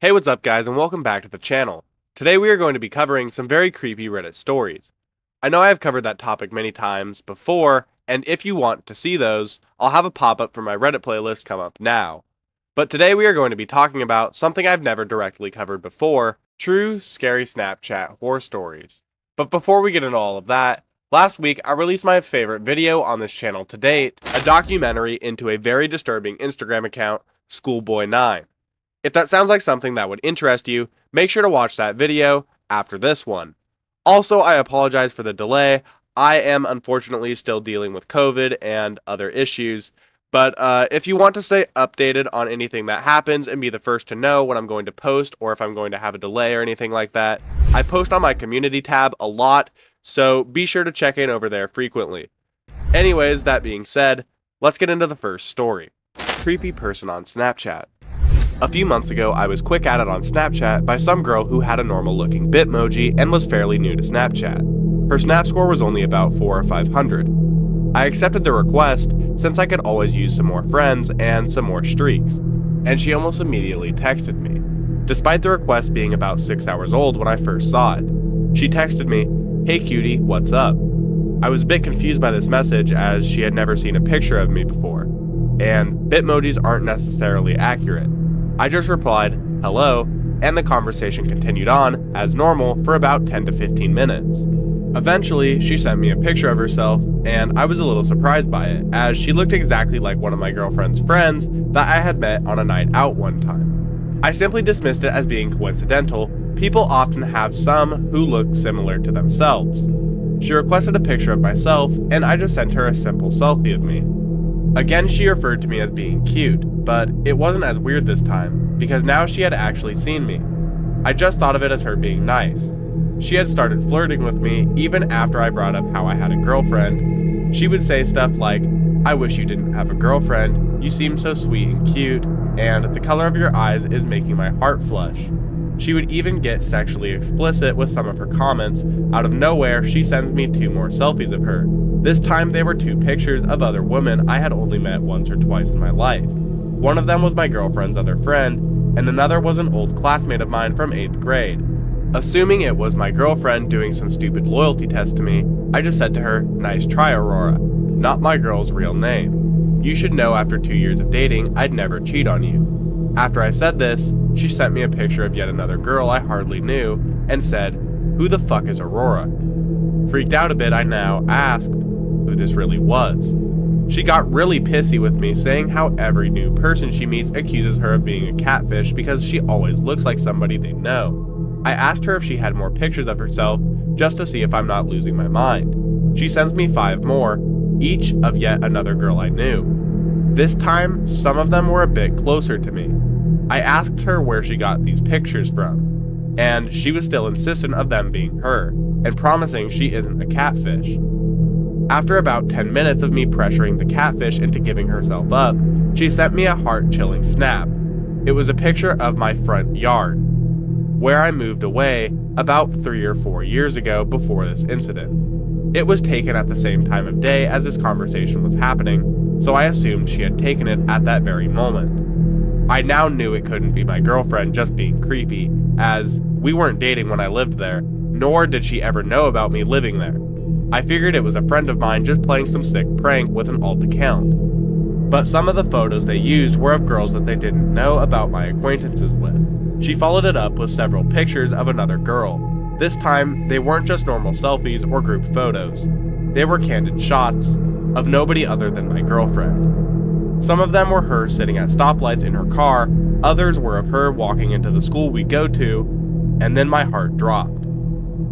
Hey, what's up guys, and welcome back to the channel. Today we are going to be covering some very creepy Reddit stories. I know I have covered that topic many times before, and if you want to see those, I'll have a pop-up for my Reddit playlist come up now. But today we are going to be talking about something I've never directly covered before, true scary Snapchat horror stories. But before we get into all of that, last week I released my favorite video on this channel to date, a documentary into a very disturbing Instagram account, Schoolboy9. If that sounds like something that would interest you, make sure to watch that video after this one. Also, I apologize for the delay. I am unfortunately still dealing with COVID and other issues, but if you want to stay updated on anything that happens and be the first to know when I'm going to post or if I'm going to have a delay or anything like that, I post on my community tab a lot, so be sure to check in over there frequently. Anyways, that being said, let's get into the first story. Creepy person on Snapchat. A few months ago, I was quick at it on Snapchat by some girl who had a normal-looking Bitmoji and was fairly new to Snapchat. Her Snap score was only about 400 or 500. I accepted the request since I could always use some more friends and some more streaks, and she almost immediately texted me, despite the request being about 6 hours old when I first saw it. She texted me, "Hey cutie, what's up?" I was a bit confused by this message as she had never seen a picture of me before, and Bitmojis aren't necessarily accurate. I just replied, "Hello," and the conversation continued on, as normal, for about 10 to 15 minutes. Eventually, she sent me a picture of herself, and I was a little surprised by it, as she looked exactly like one of my girlfriend's friends that I had met on a night out one time. I simply dismissed it as being coincidental. People often have some who look similar to themselves. She requested a picture of myself, and I just sent her a simple selfie of me. Again, she referred to me as being cute, but it wasn't as weird this time, because now she had actually seen me. I just thought of it as her being nice. She had started flirting with me even after I brought up how I had a girlfriend. She would say stuff like, "I wish you didn't have a girlfriend, you seem so sweet and cute, and the color of your eyes is making my heart flush." She would even get sexually explicit with some of her comments. Out of nowhere, she sends me 2 more selfies of her. This time they were 2 pictures of other women I had only met once or twice in my life. One of them was my girlfriend's other friend, and another was an old classmate of mine from 8th grade. Assuming it was my girlfriend doing some stupid loyalty test to me, I just said to her, "Nice try, Aurora," not my girl's real name. You should know after 2 years of dating, I'd never cheat on you. After I said this, she sent me a picture of yet another girl I hardly knew and said, "Who the fuck is Aurora?" Freaked out a bit, I now asked who this really was. She got really pissy with me, saying how every new person she meets accuses her of being a catfish because she always looks like somebody they know. I asked her if she had more pictures of herself just to see if I'm not losing my mind. She sends me 5 more, each of yet another girl I knew. This time, some of them were a bit closer to me. I asked her where she got these pictures from, and she was still insistent of them being her, and promising she isn't a catfish. After about 10 minutes of me pressuring the catfish into giving herself up, she sent me a heart-chilling snap. It was a picture of my front yard, where I moved away about 3 or 4 years ago before this incident. It was taken at the same time of day as this conversation was happening, so I assumed she had taken it at that very moment. I now knew it couldn't be my girlfriend just being creepy, as we weren't dating when I lived there, nor did she ever know about me living there. I figured it was a friend of mine just playing some sick prank with an alt account. But some of the photos they used were of girls that they didn't know about my acquaintances with. She followed it up with several pictures of another girl. This time, they weren't just normal selfies or group photos. They were candid shots of nobody other than my girlfriend. Some of them were her sitting at stoplights in her car, others were of her walking into the school we go to, and then my heart dropped.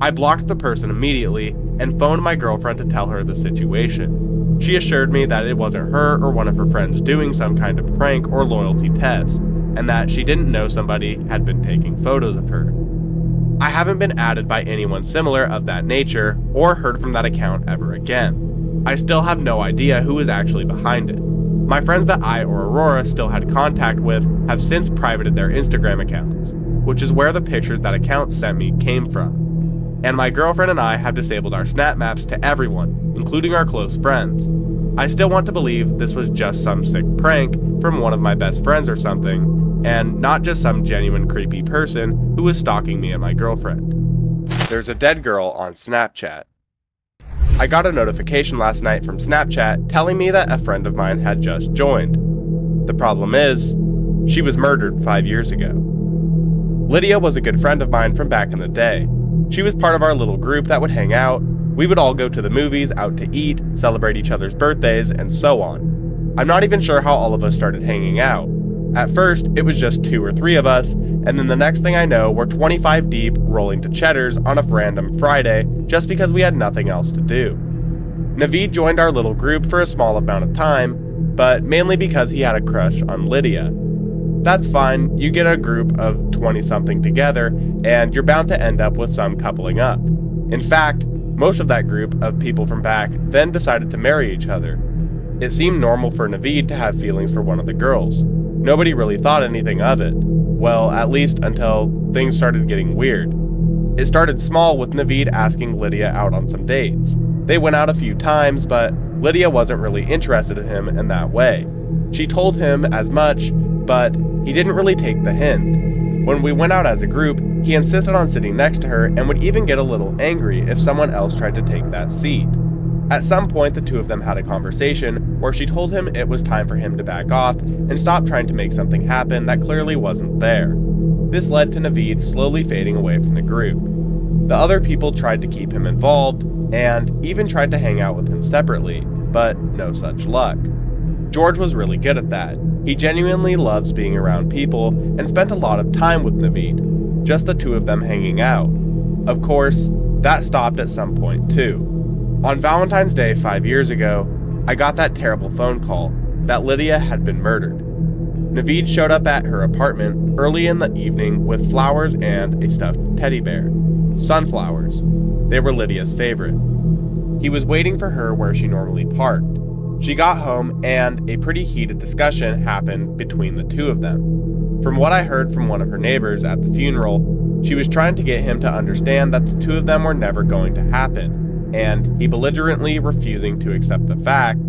I blocked the person immediately and phoned my girlfriend to tell her the situation. She assured me that it wasn't her or one of her friends doing some kind of prank or loyalty test, and that she didn't know somebody had been taking photos of her. I haven't been added by anyone similar of that nature or heard from that account ever again. I still have no idea who is actually behind it. My friends that I or Aurora still had contact with have since privated their Instagram accounts, which is where the pictures that account sent me came from. And my girlfriend and I have disabled our snap maps to everyone, including our close friends. I still want to believe this was just some sick prank from one of my best friends or something, and not just some genuine creepy person who was stalking me and my girlfriend. There's a dead girl on Snapchat. I got a notification last night from Snapchat telling me that a friend of mine had just joined. The problem is, she was murdered 5 years ago. Lydia was a good friend of mine from back in the day. She was part of our little group that would hang out. We would all go to the movies, out to eat, celebrate each other's birthdays, and so on. I'm not even sure how all of us started hanging out. At first, it was just 2 or 3 of us, and then the next thing I know, we're 25 deep, rolling to Cheddar's on a random Friday, just because we had nothing else to do. Naveed joined our little group for a small amount of time, but mainly because he had a crush on Lydia. That's fine, you get a group of 20-something together, and you're bound to end up with some coupling up. In fact, most of that group of people from back then decided to marry each other. It seemed normal for Naveed to have feelings for one of the girls. Nobody really thought anything of it. Well, at least until things started getting weird. It started small with Naveed asking Lydia out on some dates. They went out a few times, but Lydia wasn't really interested in him in that way. She told him as much, but he didn't really take the hint. When we went out as a group, he insisted on sitting next to her and would even get a little angry if someone else tried to take that seat. At some point, the two of them had a conversation where she told him it was time for him to back off and stop trying to make something happen that clearly wasn't there. This led to Naveed slowly fading away from the group. The other people tried to keep him involved and even tried to hang out with him separately, but no such luck. George was really good at that. He genuinely loves being around people and spent a lot of time with Naveed, just the two of them hanging out. Of course, that stopped at some point too. On Valentine's Day 5 years ago, I got that terrible phone call that Lydia had been murdered. Naveed showed up at her apartment early in the evening with flowers and a stuffed teddy bear. Sunflowers. They were Lydia's favorite. He was waiting for her where she normally parked. She got home and a pretty heated discussion happened between the two of them. From what I heard from one of her neighbors at the funeral, she was trying to get him to understand that the two of them were never going to happen. And he, belligerently refusing to accept the fact,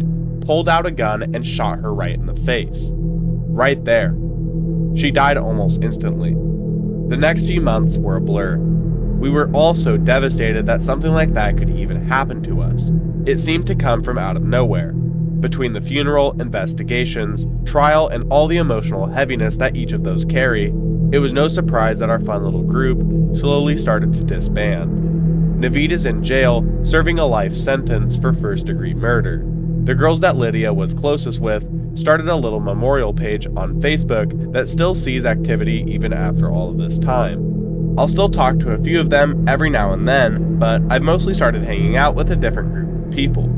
pulled out a gun and shot her right in the face. Right there. She died almost instantly. The next few months were a blur. We were all so devastated that something like that could even happen to us. It seemed to come from out of nowhere. Between the funeral, investigations, trial, and all the emotional heaviness that each of those carry, it was no surprise that our fun little group slowly started to disband. Naveed is in jail, serving a life sentence for first-degree murder. The girls that Lydia was closest with started a little memorial page on Facebook that still sees activity even after all of this time. I'll still talk to a few of them every now and then, but I've mostly started hanging out with a different group of people.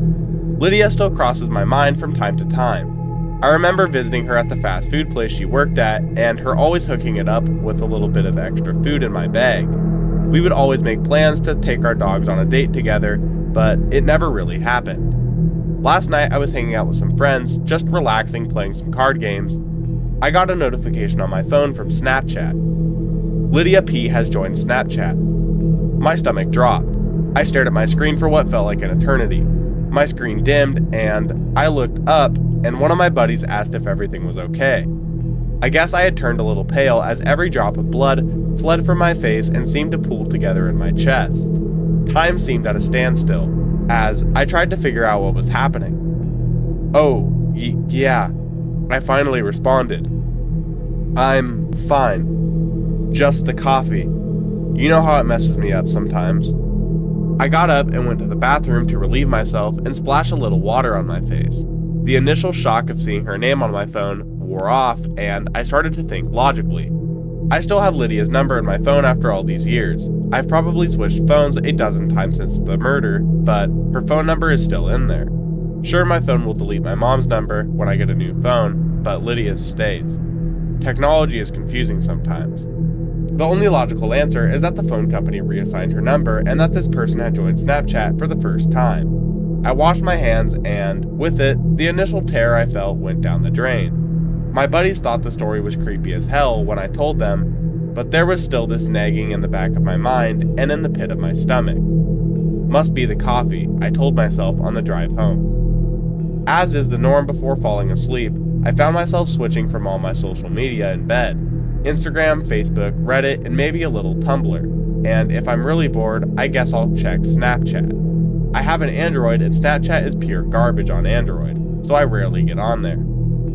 Lydia still crosses my mind from time to time. I remember visiting her at the fast food place she worked at, and her always hooking it up with a little bit of extra food in my bag. We would always make plans to take our dogs on a date together, but it never really happened. Last night I was hanging out with some friends, just relaxing, playing some card games. I got a notification on my phone from Snapchat. Lydia P has joined Snapchat. My stomach dropped. I stared at my screen for what felt like an eternity. My screen dimmed, and I looked up, and one of my buddies asked if everything was okay. I guess I had turned a little pale as every drop of blood fled from my face and seemed to pool together in my chest. Time seemed at a standstill, as I tried to figure out what was happening. "Oh, yeah," I finally responded. "I'm fine. Just the coffee. You know how it messes me up sometimes." I got up and went to the bathroom to relieve myself and splash a little water on my face. The initial shock of seeing her name on my phone wore off, and I started to think logically. I still have Lydia's number in my phone after all these years. I've probably switched phones a dozen times since the murder, but her phone number is still in there. Sure, my phone will delete my mom's number when I get a new phone, but Lydia's stays. Technology is confusing sometimes. The only logical answer is that the phone company reassigned her number and that this person had joined Snapchat for the first time. I washed my hands and, with it, the initial terror I felt went down the drain. My buddies thought the story was creepy as hell when I told them, but there was still this nagging in the back of my mind and in the pit of my stomach. Must be the coffee, I told myself on the drive home. As is the norm before falling asleep, I found myself switching from all my social media in bed. Instagram, Facebook, Reddit, and maybe a little Tumblr. And if I'm really bored, I guess I'll check Snapchat. I have an Android and Snapchat is pure garbage on Android, so I rarely get on there.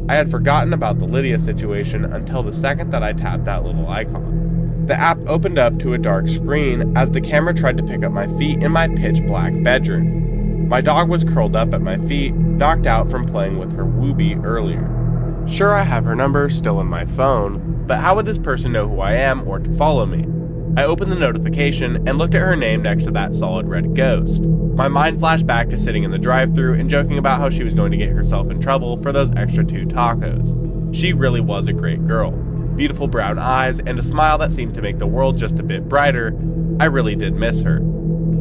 I had forgotten about the Lydia situation until the second that I tapped that little icon. The app opened up to a dark screen as the camera tried to pick up my feet in my pitch black bedroom. My dog was curled up at my feet, knocked out from playing with her Wooby earlier. Sure, I have her number still in my phone, but how would this person know who I am or to follow me? I opened the notification and looked at her name next to that solid red ghost. My mind flashed back to sitting in the drive-thru and joking about how she was going to get herself in trouble for those extra 2 tacos. She really was a great girl. Beautiful brown eyes and a smile that seemed to make the world just a bit brighter. I really did miss her.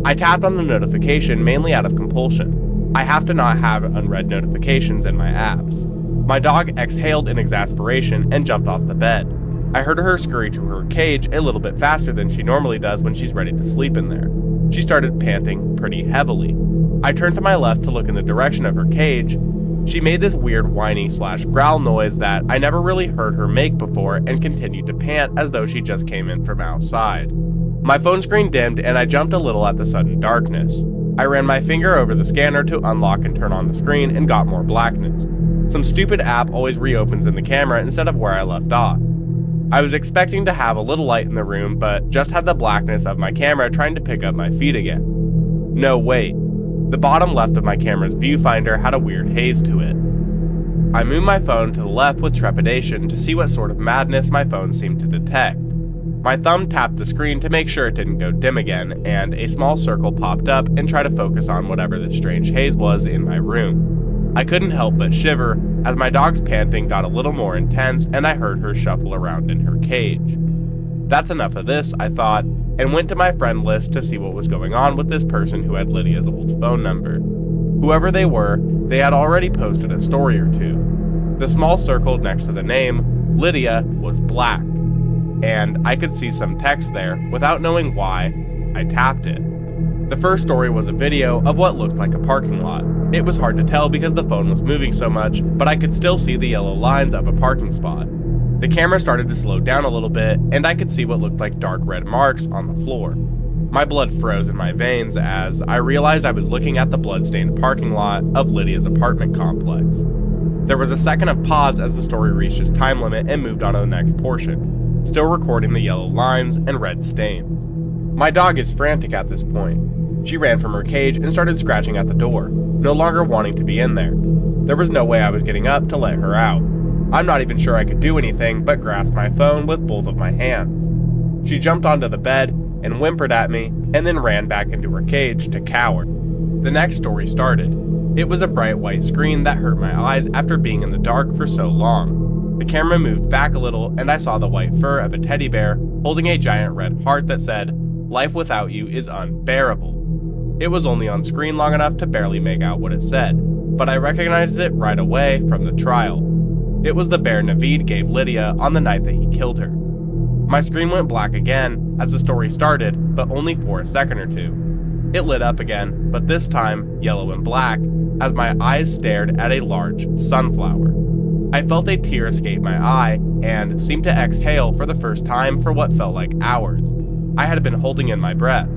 I tapped on the notification mainly out of compulsion. I have to not have unread notifications in my apps. My dog exhaled in exasperation and jumped off the bed. I heard her scurry to her cage a little bit faster than she normally does when she's ready to sleep in there. She started panting pretty heavily. I turned to my left to look in the direction of her cage. She made this weird whiny/growl noise that I never really heard her make before and continued to pant as though she just came in from outside. My phone screen dimmed and I jumped a little at the sudden darkness. I ran my finger over the scanner to unlock and turn on the screen and got more blackness. Some stupid app always reopens in the camera instead of where I left off. I was expecting to have a little light in the room, but just had the blackness of my camera trying to pick up my feet again. No, wait. The bottom left of my camera's viewfinder had a weird haze to it. I moved my phone to the left with trepidation to see what sort of madness my phone seemed to detect. My thumb tapped the screen to make sure it didn't go dim again, and a small circle popped up and tried to focus on whatever the strange haze was in my room. I couldn't help but shiver as my dog's panting got a little more intense and I heard her shuffle around in her cage. That's enough of this, I thought, and went to my friend list to see what was going on with this person who had Lydia's old phone number. Whoever they were, they had already posted a story or two. The small circle next to the name, Lydia, was black, and I could see some text there. Without knowing why, I tapped it. The first story was a video of what looked like a parking lot. It was hard to tell because the phone was moving so much, but I could still see the yellow lines of a parking spot. The camera started to slow down a little bit, and I could see what looked like dark red marks on the floor. My blood froze in my veins as I realized I was looking at the blood-stained parking lot of Lydia's apartment complex. There was a second of pause as the story reached its time limit and moved on to the next portion, still recording the yellow lines and red stains. My dog is frantic at this point. She ran from her cage and started scratching at the door, no longer wanting to be in there. There was no way I was getting up to let her out. I'm not even sure I could do anything but grasp my phone with both of my hands. She jumped onto the bed and whimpered at me and then ran back into her cage to cower. The next story started. It was a bright white screen that hurt my eyes after being in the dark for so long. The camera moved back a little and I saw the white fur of a teddy bear holding a giant red heart that said, "Life without you is unbearable." It was only on screen long enough to barely make out what it said, but I recognized it right away from the trial. It was the bear Naveed gave Lydia on the night that he killed her. My screen went black again as the story started, but only for a second or two. It lit up again, but this time yellow and black, as my eyes stared at a large sunflower. I felt a tear escape my eye and seemed to exhale for the first time for what felt like hours. I had been holding in my breath.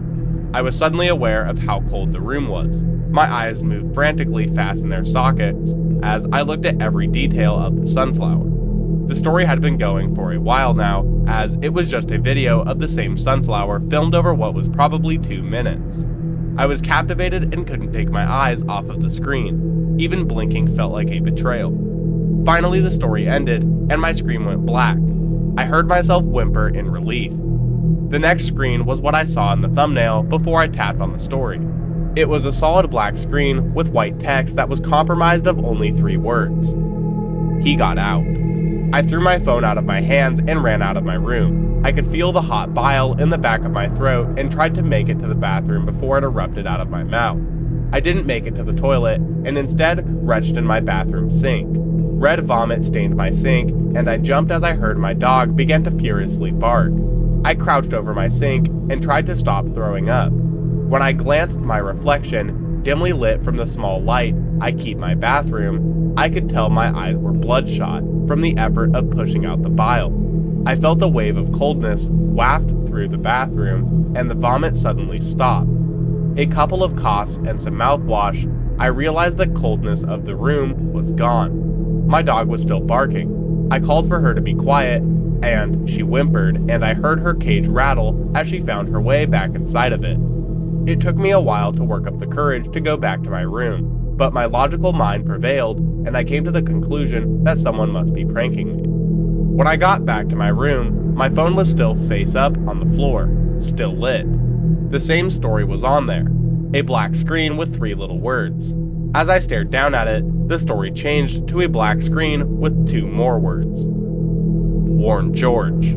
I was suddenly aware of how cold the room was. My eyes moved frantically fast in their sockets as I looked at every detail of the sunflower. The story had been going for a while now, as it was just a video of the same sunflower filmed over what was probably 2 minutes. I was captivated and couldn't take my eyes off of the screen. Even blinking felt like a betrayal. Finally, the story ended, and my screen went black. I heard myself whimper in relief. The next screen was what I saw in the thumbnail before I tapped on the story. It was a solid black screen with white text that was compromised of only 3 words. He got out. I threw my phone out of my hands and ran out of my room. I could feel the hot bile in the back of my throat and tried to make it to the bathroom before it erupted out of my mouth. I didn't make it to the toilet and instead retched in my bathroom sink. Red vomit stained my sink, and I jumped as I heard my dog begin to furiously bark. I crouched over my sink and tried to stop throwing up. When I glanced at my reflection, dimly lit from the small light I keep my bathroom, I could tell my eyes were bloodshot from the effort of pushing out the bile. I felt a wave of coldness waft through the bathroom, and the vomit suddenly stopped. A couple of coughs and some mouthwash, I realized the coldness of the room was gone. My dog was still barking. I called for her to be quiet, and she whimpered, and I heard her cage rattle as she found her way back inside of it. It took me a while to work up the courage to go back to my room, but my logical mind prevailed, and I came to the conclusion that someone must be pranking me. When I got back to my room, my phone was still face up on the floor, still lit. The same story was on there, a black screen with 3 little words. As I stared down at it, the story changed to a black screen with 2 more words. Warn George.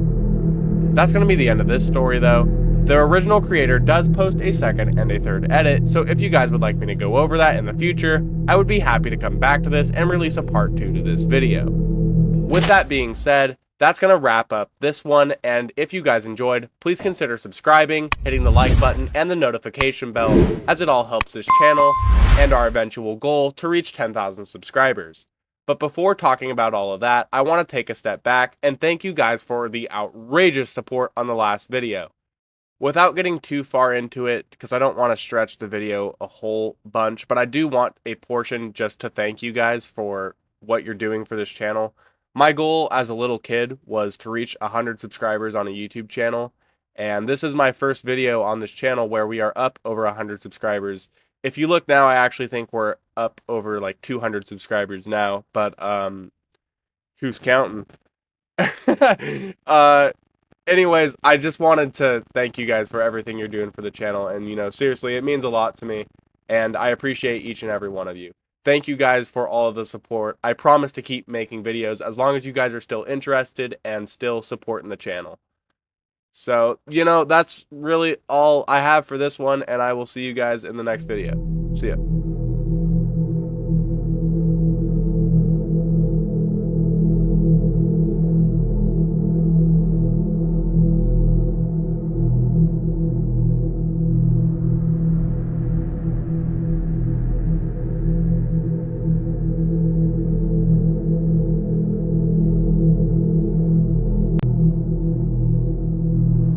That's going to be the end of this story though. The original creator does post a second and a third edit, so if you guys would like me to go over that in the future, I would be happy to come back to this and release a part 2 to this video. With that being said, that's going to wrap up this one, and if you guys enjoyed, please consider subscribing, hitting the like button, and the notification bell, as it all helps this channel and our eventual goal to reach 10,000 subscribers. But before talking about all of that, I want to take a step back and thank you guys for the outrageous support on the last video. Without getting too far into it, because I don't want to stretch the video a whole bunch, but I do want a portion just to thank you guys for what you're doing for this channel. My goal as a little kid was to reach 100 subscribers on a YouTube channel, and this is my first video on this channel where we are up over 100 subscribers. If you look now, I actually think we're up over like 200 subscribers now, but who's counting? Anyways, I just wanted to thank you guys for everything you're doing for the channel, and seriously, it means a lot to me, and I appreciate each and every one of you. Thank you guys for all of the support. I promise to keep making videos as long as you guys are still interested and still supporting the channel. So, that's really all I have for this one, and I will see you guys in the next video. See ya.